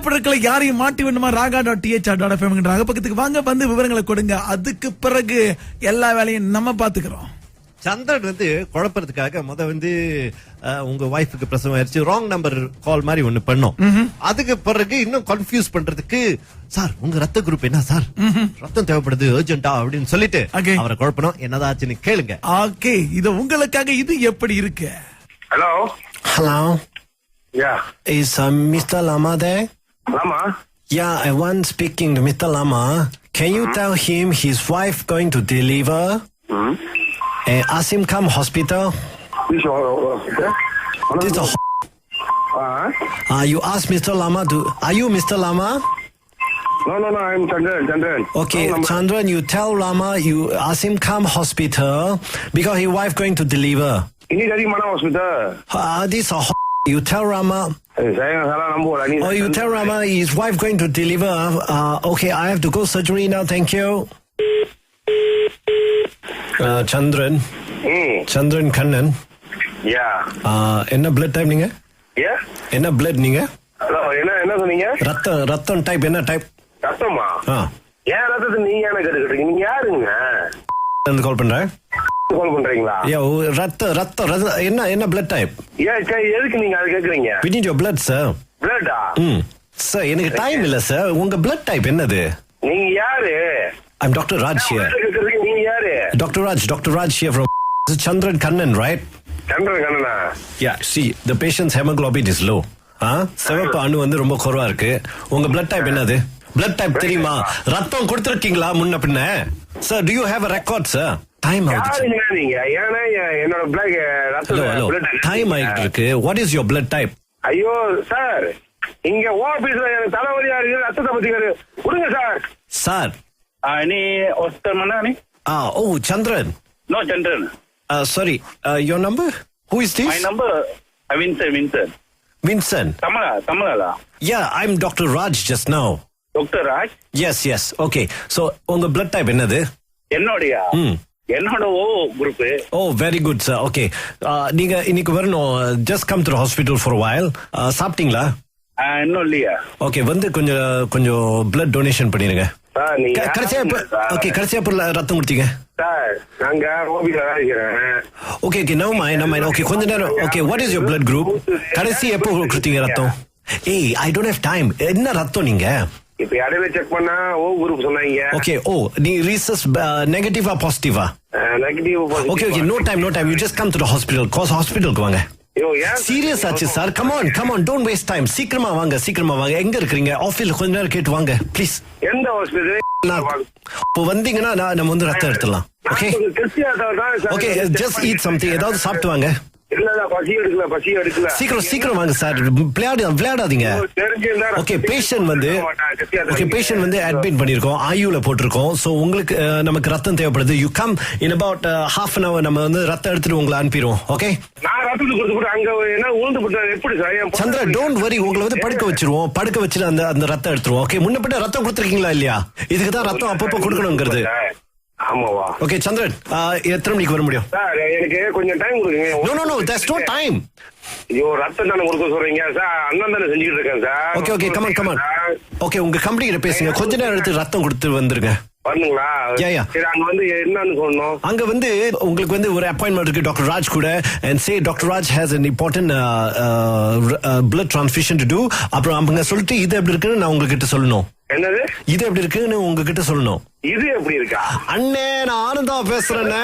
பொருட்களை யாரையும் மாட்டி வேண்டுமா raga.th.fm பக்கத்துக்கு வாங்க, வந்து விவரங்களை கொடுங்க. அதுக்கு பிறகு எல்லா வேலையும் நம்ம பாத்துக்கிறோம். சந்திரன் வந்து குழப்பறதுக்காக உங்க வைஃபுக்கு பிரசவம் ஆயிடுச்சு, ராங் நம்பர் கால் மாதிரி ஒண்ணு பண்ணோம். அதுக்கு பிறகு இன்னும் கன்ஃபியூஸ் பண்றதுக்கு, சார் உங்க ரத்த குரூப் என்ன சார், ரத்தம் தேவைப்படுது அர்ஜென்டா அப்படின்னு சொல்லிட்டு அவரை குழப்பணும். என்னதாச்சுன்னு கேளுங்க. ஓகே, இது உங்களுக்காக. இது எப்படி இருக்கு? Hello. Yeah. Is Mr. Lama there? Lama? Yeah, I want speaking to Mr. Lama. Can you tell him his wife going to deliver? Ask him come hospital. Which hospital? This is you ask Mr. Lama to. Are you Mr. Lama? No, I'm Chandran. Okay, Chandran, you tell Lama, you ask him come hospital because his wife going to deliver. Ini dari mana hospital? This is you tell Rama. Saya salah nombor. Oh, you tell Rama his wife going to deliver. Okay, I have to go surgery now. Thank you. Chandran. Chandran Kannan. Yeah. என்ன blood type நீங்க? Yeah. என்ன blood நீங்க? Hello, என்ன சொன்னீங்க? ரத்தம் type என்ன type? ரத்தமா? ஏன் ரத்தத்தை நீங்க என்ன கேட்டுக்கிட்டீங்க? நீங்க யாருங்க? வந்து கால் பண்றேன். கால் பண்றீங்களா? ரத்தம் என்ன blood type? எதுக்கு நீங்க அதை கேக்குறீங்க? We need your blood, sir. Blood-ஆ? சார் எனக்கு டைம் இல்ல சார். உங்க blood type என்னது? நீங்க யாரு? I'm Dr. Raj here. நீங்க யாரு? Dr. Raj here from Chandran Kannan, right? Chandran Kannana? Yeah, see, the patient's hemoglobin is low. சிவப்பு அணு வந்து ரொம்ப குறைவா இருக்கு. உங்க blood type என்னது? Blood type தெரியுமா? ரத்தம் கொடுத்திருக்கீங்களா முன்ன பின்ன? Sir, do you have a record, sir? Time ஆயிடுச்சு. நீங்க ஏன்னா என்னோட blood டைம் ஆயிட்டு இருக்கு. What is your blood type? ஐயோ சார், இங்க ஆபீஸ்ல எனக்கு தலைவலியா இருக்கு, ரத்தத்தை பத்தி கொடுங்க சார். சார் நீ ஒருத்தர் மண்ணா நீ? Oh, Chandran. No, Chandran. Sorry, your number? Who is this? My number, Vincent. Tamala. Yeah, I'm Dr. Raj just now. Dr. Raj? Yes. Okay. So, உங்க blood type என்னது? என்னோட O group. Oh, very good, sir. Okay. நீங்க இன்னைக்கு வரணும். Just come to the hospital for a while. சாப்பிட்டீங்களா? இன்னும் இல்லையா? Okay, வந்து கொஞ்சம் blood donation பண்ணிருங்க. கடைசியா ரத்தம் கொடுத்தீங்க. Okay, no mind. Okay, கொஞ்ச நேரம். Okay, what is your blood group? கடைசி எப்போ கொடுத்தீங்க ரத்தம்? I don't have time. என்ன ரத்தம் நீங்க? இப்ப இடையில செக் பண்ணா O group சொன்னாங்க. Okay, நீ ரிசர்ச் நெகட்டிவா பாசிட்டிவா? Negative. Okay, no time. You just come to the hospital. ஹாஸ்பிடலுக்கு வாங்க. சீரியஸ் ஆச்சு sir. Come on, don't waste time. சீக்கிரமா வாங்க. எங்க இருக்கீங்க? ஆபீஸ்ல கொஞ்ச நேரம் கேட்டு வாங்க ப்ளீஸ். எந்த ஹாஸ்பிடல்? இப்போ வந்தீங்கன்னா நம்ம வந்து ரத்தம் எடுத்துடலாம். Okay, just eat something. ஏதாவது சாப்பிட்டு வாங்க. பசி எடுக்கல. சீக்கிரம் வாங்க சார். விளையாடாதீங்க. ஓகே, பேஷண்ட் வந்து அட்மிட் பண்ணிருக்கோம், ஐயூல போட்டிருக்கோம். சோ உங்களுக்கு நமக்கு ரத்தம் தேவைப்படுது. You come in about half an hour. நம்ம வந்து ரத்தம் எடுத்துட்டு உங்களை அனுப்பிடுவோம். Okay, Chandra don't worry. உங்களை வந்து படுக்க வச்சிட்டு அந்த ரத்தம் எடுத்துருவோம். ஓகே, முன்ன ரத்தம் கொடுத்துருக்கீங்களா இல்லையா? இதுக்குதான் ரத்தம் அப்பப்போ கொடுக்கணுங்கிறது. ஆமாவா? ஓகே சந்திரன், எத்தனை மணிக்கு வர முடியும்? சார் எனக்கு கொஞ்சம் டைம் கொடுங்க. No, there's no time. ஐயோ, ரத்தம் தானே கொடுக்க சொல்றீங்க சார். அண்ணன் தானே செஞ்சுட்டு இருக்கேன் சார். Okay, come on. ஓகே, உங்க கம்பெனி கிட்ட பேசுங்க. கொஞ்ச நேரம் எடுத்து ரத்தம் கொடுத்து வந்துருங்க. பண்ணுங்களா? சரி, அங்க வந்து என்னன்னு சொல்லணும்? அங்க வந்து உங்களுக்கு வந்து ஒரு அப்பாயின்மெண்ட் இருக்கு டாக்டர் ராஜ் கூட. and say Dr. Raj has an important blood transfusion to do. அப்புறம் அவங்க சொல்லிட்டு இது எப்படி இருக்குன்னு நான் உங்ககிட்ட சொல்லணும். என்னது இது எப்படி இருக்குன்னு உங்ககிட்ட சொல்லணும். இது எப்படி இருக்கா? அண்ணே, நான் ஆனந்தா பேசுறேன்னே.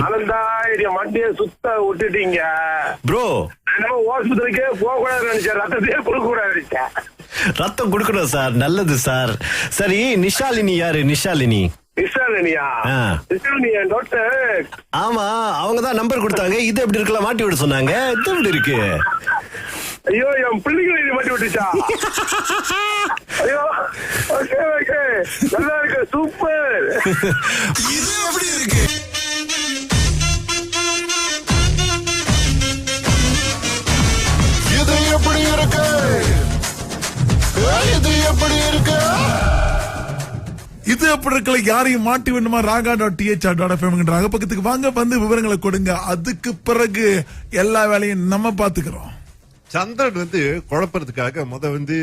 ஆனந்தா, இங்க மண்டியை சுத்த விட்டுட்டீங்க ப்ரோ. நம்ம ஹாஸ்பிட்டலுக்கே போக கூடாது நினைச்சேன். ரத்தத்தையே கொடுக்க கூடாது நினைச்சேன். ரத்தம் கொடுக்கணும் சார், நல்லது சார். சரி, நிஷாலினி யாரு? நிஷாலினியா டாக்டர்? ஆமா, அவங்கதான் நம்பர் கொடுத்தாங்க. இது எப்படி இருக்கலாம் மாட்டி விட சொன்னாங்க. இது எப்படி இருக்கு? ஐயோ, என் பிள்ளைகளை இது மாட்டி விட்டுச்சா? ஐயோ, ஓகே, நல்லா இருக்கு, சூப்பர். இது எப்படி இருக்கு? இது எப்படி இருக்கு? இது எப்படி இருக்கல? யாரையும் மாட்டி வேண்டுமா? raga.th.fm பக்கத்துக்கு வாங்க, வந்து விவரங்களை கொடுங்க. அதுக்கு பிறகு எல்லா வேலையும் நம்ம பாத்துக்கிறோம். சந்திரன் வந்து குழப்பறதுக்காக வந்து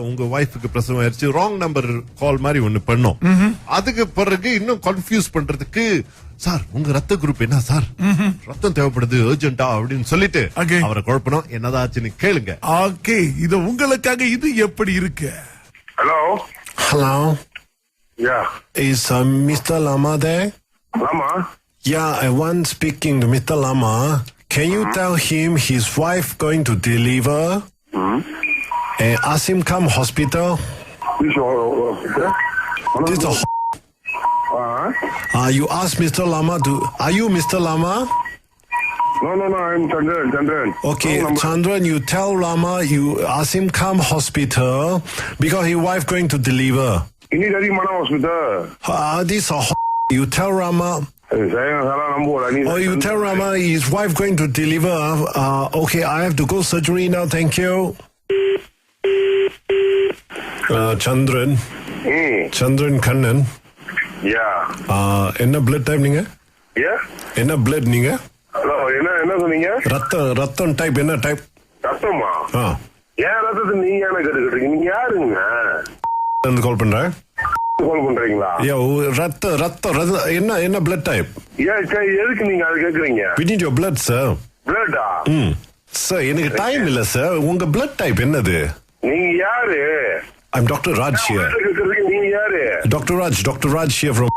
உங்க வைஃபுக்கு பிரசவம் ஆயிடுச்சு ராங் நம்பர் கால் மாதிரி ஒண்ணு பண்ணோம். அதுக்கு பிறகு இன்னும் கன்ஃபியூஸ் பண்றதுக்கு சார் உங்க ரத்த குரூப் என்ன சார், ரத்தம் தேவைப்படுது அர்ஜென்டா அப்படின்னு சொல்லிட்டு அவரை குழப்பணும். என்னதாச்சுன்னு கேளுங்க. ஓகே, இது உங்களுக்காக. இது எப்படி இருக்கு? Hello Hello, yeah is Mr. Lama there? ஆமா Yeah, I want speaking to Mr. Lama. Can you tell him his wife going to deliver? And ask him come hospital. This is you ask Mr. Lama to. Are you Mr. Lama? No, I'm Chandran. Okay, Chandran, you tell Lama you ask him come hospital because his wife going to deliver. இன்னைக்கு அதிகமான hospital. This you tell Rama. Oh, you tell Rama his wife going to deliver. Okay, I have to go surgery now. Thank you. Chandran. Chandran Kannan. Yeah. என்ன blood type நீங்க? Yeah. என்ன blood நீங்க? Hello என்ன சொன்னீங்க? ரத்தம் type என்ன type? ரத்தமா? ஏன் ரத்தத்தை நீங்க என்ன கேட்டுக்கிட்டு நீங்க யாருங்க? கால் பண்றேன். கால் பண்றீங்களா? ரத்தம் என்ன blood type? எதுக்கு நீங்க அதை கேக்குறீங்க? We need your blood, sir. Blood-ஆ? Sir, எனக்கு டைம் இல்ல சார். உங்க blood type என்னது? நீங்க யாரு? I'm Dr. Raj here. நீங்க யாரு? Dr. Raj here from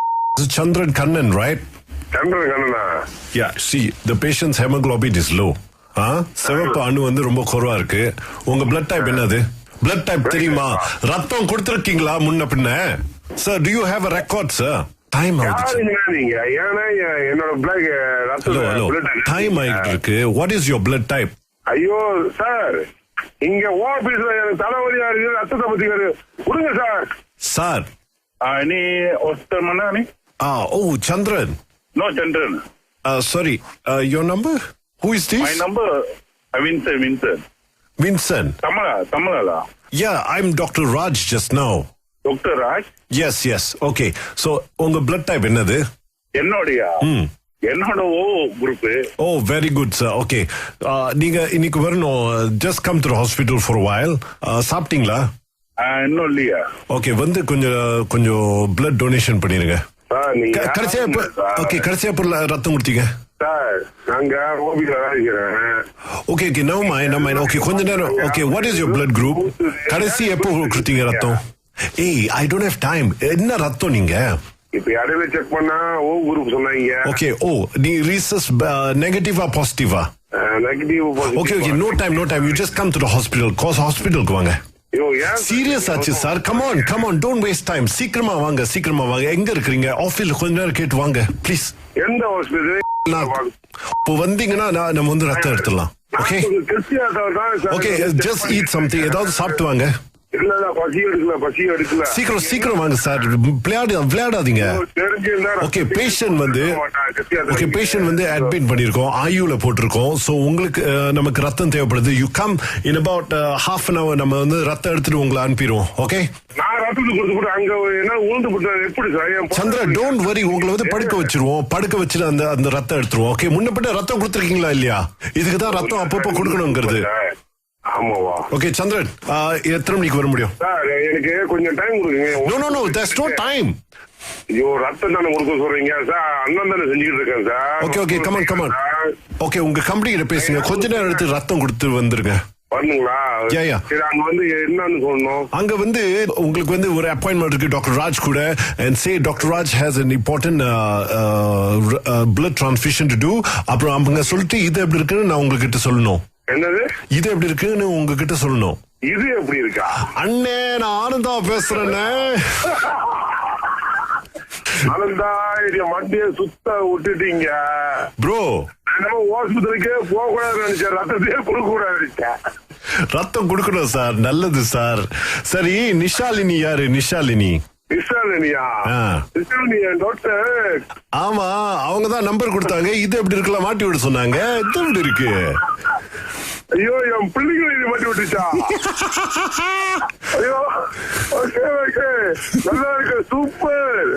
Chandran Kannan, right? Chandran Kannana? Yeah, see, the patient's hemoglobin is low. சிவப்பு அணு வந்து ரொம்ப குறைவா இருக்கு. உங்க blood type என்னது? Blood type தெரியுமா? ரத்தம் கொடுத்திருக்கீங்களா முன்ன பின்ன? Sir, do you have a record, sir? Time ஆயிடுச்சு. நீங்க ஏன்னா என்னோட Hello. Time ஆயிட்டு இருக்கு. What is your blood type? ஐயோ சார், இங்க ஆபீஸ்ல எனக்கு தலைவலியா இருக்கு, ரத்தத்தை பத்தி கொடுங்க சார். சார் நீ ஒருத்தர் மண்ணா நீ? Oh, Chandran. No, Chandran. Sorry, your number? Who is this? My number, Vincent. Tamala. Yeah, I'm Dr. Raj just now. Dr. Raj? Yes. Okay. So, உங்க blood type என்னது? என்னோட O group. Oh, very good, sir. Okay. நீங்க இன்னைக்கு வரணும். Just come to the hospital for a while. சாப்பிட்டீங்களா? இன்னும் இல்லையா? Okay, வந்து கொஞ்சம் blood donation பண்ணிருங்க. கடைசியா ரத்தம் கொடுத்தீங்க? சார், நாங்க ஓபில இருக்கிறேன். Okay, never mind. Okay, கொஞ்ச நேரம். Okay, what is your blood group? கடைசி எப்போ கொடுத்தீங்க ரத்தம்? Hey, I don't have time. என்ன ரத்தம் நீங்க? இப்ப இடையில செக் பண்ணா O குரூப் சொன்னாங்க. Okay, நீ ரீசஸ் நெகட்டிவா பாசிட்டிவா? Negative positive. Okay, no time. You just come to the hospital. Cause hospitalக்கு வாங்க. சீரியஸ் ஆச்சு sir. come on, don't waste time. சீக்கிரமா வாங்க. எங்க இருக்கீங்க? ஆபீஸ்ல கொஞ்ச நேரம் கேட்டு வாங்க ப்ளீஸ். எந்த ஹாஸ்பிடல்? இப்போ வந்தீங்கன்னா நம்ம வந்து ரத்தம் எடுத்துடலாம். Okay just eat something. ஏதாவது சாப்பிட்டு வாங்க. பசி எடுக்கல. சீக்கிரம் வாங்க சார். விளையாடாதீங்க. ஓகே, பேஷண்ட் வந்து அட்மிட் பண்ணிருக்கோம், ஐயூல போட்டிருக்கோம். சோ உங்களுக்கு நமக்கு ரத்தம் தேவைப்படுது. You come in about half an hour. நம்ம வந்து ரத்தம் எடுத்துட்டு உங்களை அனுப்பிடுவோம். Okay Chandra, don't worry. உங்களை வந்து படுக்க வச்சிட்டு அந்த ரத்தம் எடுத்துருவோம். ஓகே, முன்னப்பட்ட ரத்தம் கொடுத்துருக்கீங்களா இல்லையா? இதுக்குதான் ரத்தம் அப்பப்போ கொடுக்கணுங்கிறது. ஆமாவா? ஓகே சந்திரன், எத்தனை மணிக்கு வர முடியும்? எனக்கு கொஞ்சம் டைம் கொடுங்க. No, there's no time. ஐயோ, ரத்தம் தானே கொடுக்க சொல்றீங்க சார்? அண்ணன் தானே செஞ்சுக்கிட்டு இருக்கேன் sir. Okay come on. Okay, உங்க கம்பெனி கிட்ட பேசுங்க. கொஞ்ச நேரம் எடுத்து ரத்தம் கொடுத்து வந்துருங்க. பண்ணுங்களா? சரி, அங்க வந்து என்னன்னு சொல்லணும்? அங்க வந்து உங்களுக்கு வந்து ஒரு அப்பாயின்மெண்ட் இருக்கு டாக்டர் ராஜ் கூட. and say Dr. Raj has an important blood transfusion to do. அப்புறம் அவங்க சொல்லிட்டு இது எப்படி இருக்குன்னு நான் உங்ககிட்ட சொல்லணும். என்னது இது எப்படி இருக்குன்னு உங்ககிட்ட சொல்லணும். இது எப்படி இருக்கா? அண்ணே, நான் ஆனந்தா பேசுறேன்னு. ஆனந்தா, இத மண்டிய சுத்த விட்டுட்டீங்க ப்ரோ. நம்ம ஹாஸ்பிடலுக்கே போக கூடாது நினைச்சேன், ரத்தத்தையே கொடுக்க கூடாது நினைச்சேன். ரத்தம் கொடுக்கணும் சார், நல்லது சார். சரி, நிஷாலினி யாரு? நிஷாலினியா டாக்டர்? ஆமா, அவங்கதான் நம்பர் கொடுத்தாங்க. இது எப்படி இருக்கலாம் மாட்டி விட சொன்னாங்க. இது எப்படி இருக்கு? ஐயோ, என் பிள்ளைகளை இது மாட்டி விட்டுச்சா? ஐயோ, ஓகே நல்லா இருக்கு, சூப்பர்.